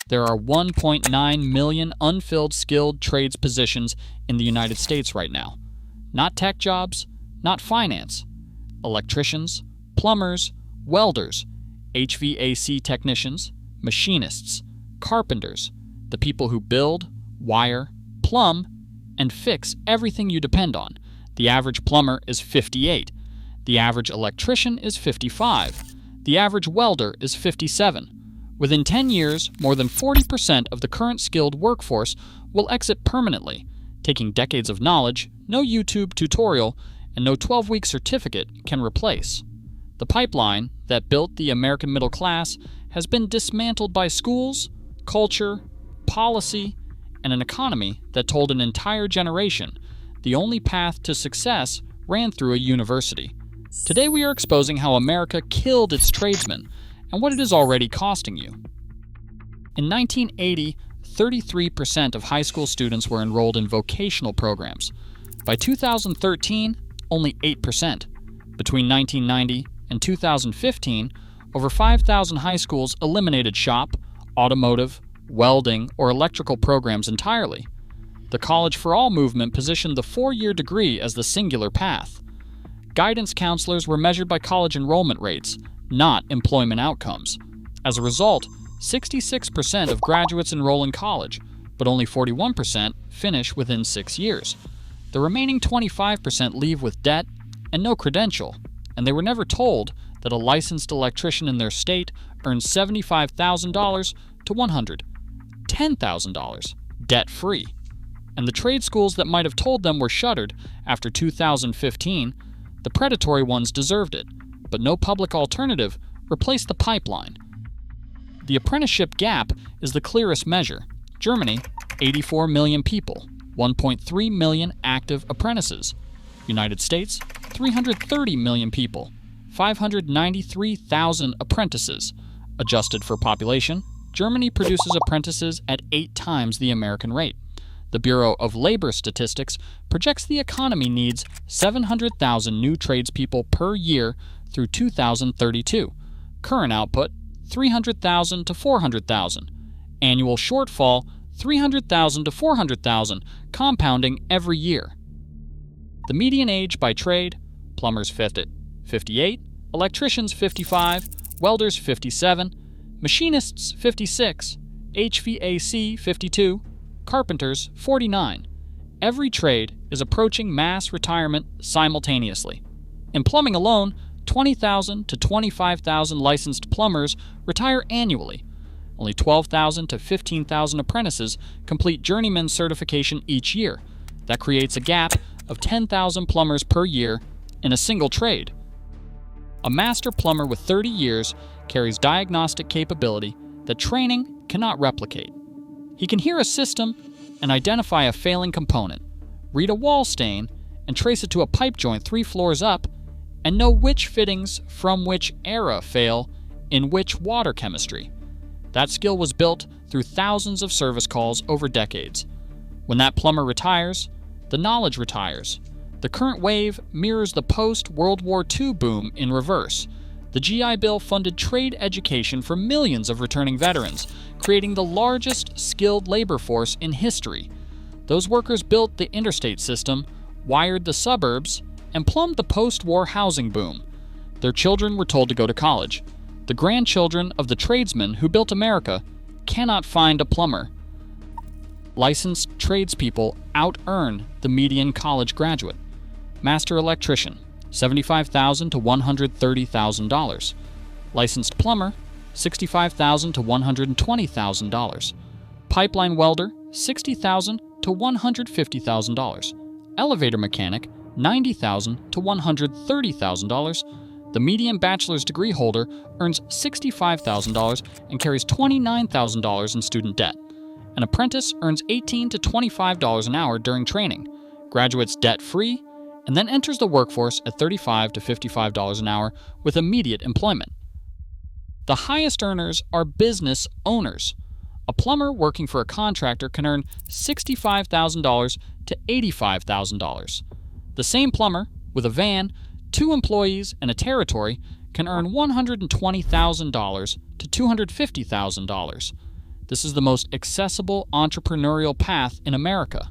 There are 1.9 million unfilled skilled trades positions in the United States right now. Not tech jobs, not finance. Electricians, plumbers, welders, HVAC technicians, machinists, carpenters, the people who build, wire, plumb, and fix everything you depend on. The average plumber is 58. The average electrician is 55. The average welder is 57. Within 10 years, more than 40% of the current skilled workforce will exit permanently, taking decades of knowledge no YouTube tutorial and no 12-week certificate can replace. The pipeline that built the American middle class has been dismantled by schools, culture, policy, and an economy that told an entire generation the only path to success ran through a university. Today we are exposing how America killed its tradesmen and what it is already costing you. In 1980, 33% of high school students were enrolled in vocational programs. By 2013, only 8%. Between 1990 and 2015, over 5,000 high schools eliminated shop, automotive, welding, or electrical programs entirely. The College for All movement positioned the 4-year degree as the singular path. Guidance counselors were measured by college enrollment rates, not employment outcomes. As a result, 66% of graduates enroll in college, but only 41% finish within 6 years. The remaining 25% leave with debt and no credential, and they were never told that a licensed electrician in their state earns $75,000 to $110,000, debt-free. And the trade schools that might have told them were shuttered after 2015. The predatory ones deserved it, but no public alternative replaced the pipeline. The apprenticeship gap is the clearest measure. Germany, 84 million people, 1.3 million active apprentices. United States, 330 million people, 593,000 apprentices. Adjusted for population, Germany produces apprentices at 8 times the American rate. The Bureau of Labor Statistics projects the economy needs 700,000 new tradespeople per year through 2032. Current output, 300,000 to 400,000. Annual shortfall, 300,000 to 400,000, compounding every year. The median age by trade, plumbers 58, electricians 55, welders 57, machinists 56, HVAC 52, carpenters 49. Every trade is approaching mass retirement simultaneously. In plumbing alone, 20,000 to 25,000 licensed plumbers retire annually. Only 12,000 to 15,000 apprentices complete journeyman certification each year. That creates a gap of 10,000 plumbers per year in a single trade. A master plumber with 30 years carries diagnostic capability that training cannot replicate. He can hear a system and identify a failing component, read a wall stain, and trace it to a pipe joint 3 floors up, and know which fittings from which era fail in which water chemistry. That skill was built through thousands of service calls over decades. When that plumber retires, the knowledge retires. The current wave mirrors the post-World War II boom in reverse. The GI Bill funded trade education for millions of returning veterans, creating the largest skilled labor force in history. Those workers built the interstate system, wired the suburbs, and plumbed the post-war housing boom. Their children were told to go to college. The grandchildren of the tradesmen who built America cannot find a plumber. Licensed tradespeople out-earn the median college graduate. Master electrician, $75,000 to $130,000. Licensed plumber, $65,000 to $120,000. Pipeline welder, $60,000 to $150,000. Elevator mechanic, $90,000 to $130,000. The median bachelor's degree holder earns $65,000 and carries $29,000 in student debt. An apprentice earns $18 to $25 an hour during training, graduates debt-free, and then enters the workforce at $35 to $55 an hour with immediate employment. The highest earners are business owners. A plumber working for a contractor can earn $65,000 to $85,000. The same plumber, with a van, 2 employees, and a territory, can earn $120,000 to $250,000. This is the most accessible entrepreneurial path in America.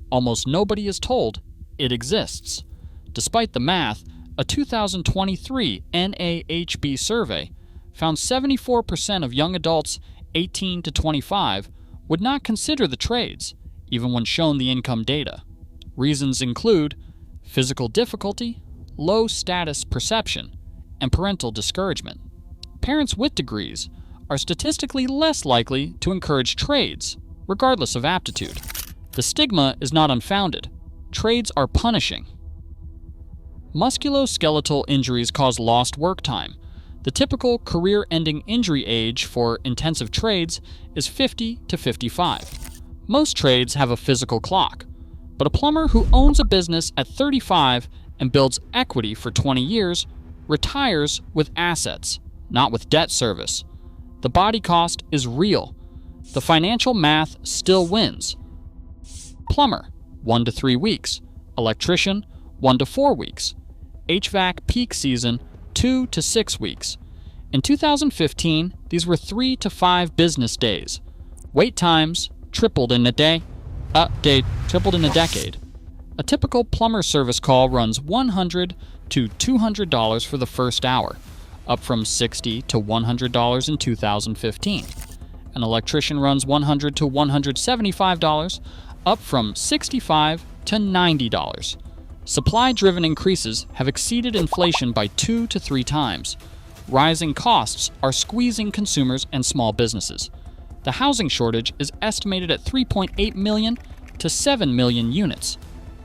Almost nobody is told it exists. Despite the math, a 2023 NAHB survey found 74% of young adults 18 to 25 would not consider the trades, even when shown the income data. Reasons include physical difficulty, low status perception, and parental discouragement. Parents with degrees are statistically less likely to encourage trades, regardless of aptitude. The stigma is not unfounded. Trades are punishing. Musculoskeletal injuries cause lost work time. The typical career-ending injury age for intensive trades is 50 to 55. Most trades have a physical clock, but a plumber who owns a business at 35 and builds equity for 20 years retires with assets, not with debt service. The body cost is real. The financial math still wins. Plumber, 1 to 3 weeks. Electrician, 1 to 4 weeks. HVAC peak season, 2 to 6 weeks. In 2015, these were 3 to 5 business days. Wait times tripled in a decade. A typical plumber service call runs $100 to $200 for the first hour, up from $60 to $100 in 2015. An electrician runs $100 to $175, up from $65 to $90. Supply-driven increases have exceeded inflation by 2 to 3 times. Rising costs are squeezing consumers and small businesses. The housing shortage is estimated at 3.8 million to 7 million units.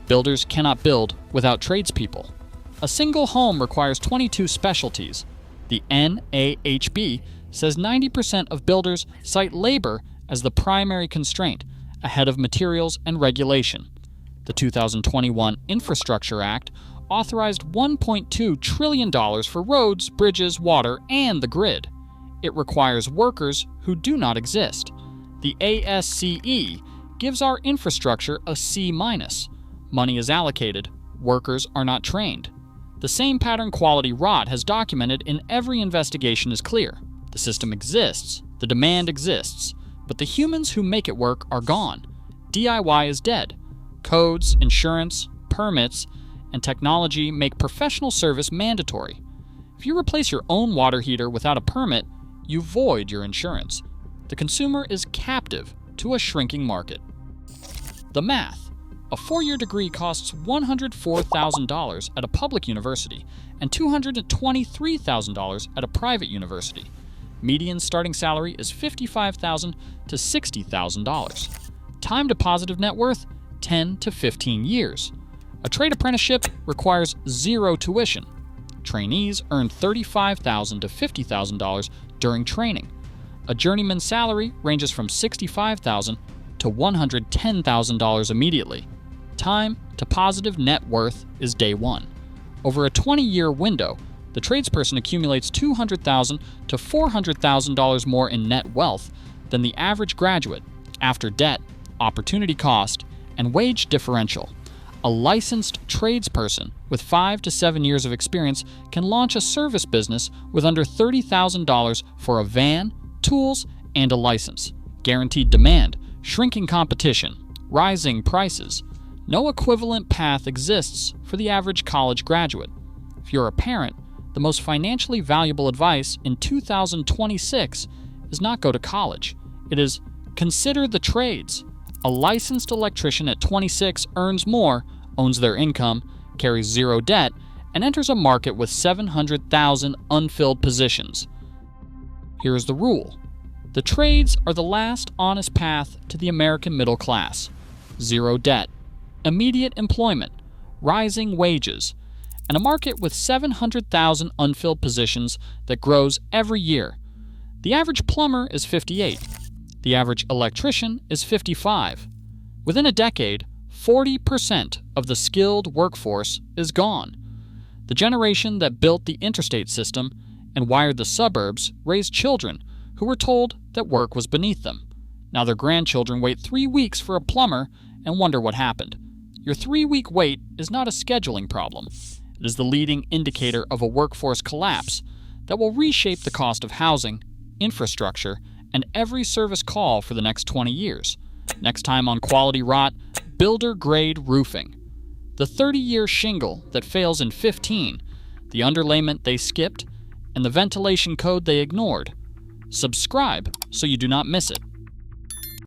Builders cannot build without tradespeople. A single home requires 22 specialties. The NAHB says 90% of builders cite labor as the primary constraint, ahead of materials and regulation. The 2021 Infrastructure Act authorized $1.2 trillion for roads, bridges, water, and the grid. It requires workers who do not exist. The ASCE gives our infrastructure a C-. Money is allocated, workers are not trained. The same pattern quality rot has documented in every investigation is clear. The system exists, the demand exists, but the humans who make it work are gone. DIY is dead. Codes, insurance, permits, and technology make professional service mandatory. If you replace your own water heater without a permit, you void your insurance. The consumer is captive to a shrinking market. The math. A 4-year degree costs $104,000 at a public university and $223,000 at a private university. Median starting salary is $55,000 to $60,000. Time to positive net worth, 10 to 15 years. A trade apprenticeship requires 0 tuition. Trainees earn $35,000 to $50,000 during training. A journeyman's salary ranges from $65,000 to $110,000 immediately. Time to positive net worth is day 1. Over a 20-year window, the tradesperson accumulates $200,000 to $400,000 more in net wealth than the average graduate after debt, opportunity cost, and wage differential. A licensed tradesperson with 5 to 7 years of experience can launch a service business with under $30,000 for a van, tools, and a license. Guaranteed demand, shrinking competition, rising prices. No equivalent path exists for the average college graduate. If you're a parent, the most financially valuable advice in 2026 is not go to college. It is consider the trades. A licensed electrician at 26 earns more, owns their income, carries 0 debt, and enters a market with 700,000 unfilled positions. Here is the rule. The trades are the last honest path to the American middle class. 0 debt, immediate employment, rising wages, and a market with 700,000 unfilled positions that grows every year. The average plumber is 58. The average electrician is 55. Within a decade, 40% of the skilled workforce is gone. The generation that built the interstate system and wired the suburbs raised children who were told that work was beneath them. Now their grandchildren wait 3 weeks for a plumber and wonder what happened. Your 3-week wait is not a scheduling problem. It is the leading indicator of a workforce collapse that will reshape the cost of housing, infrastructure, and every service call for the next 20 years. Next time on Quality Rot, builder-grade roofing. The 30-year shingle that fails in 15, the underlayment they skipped, and the ventilation code they ignored. Subscribe so you do not miss it.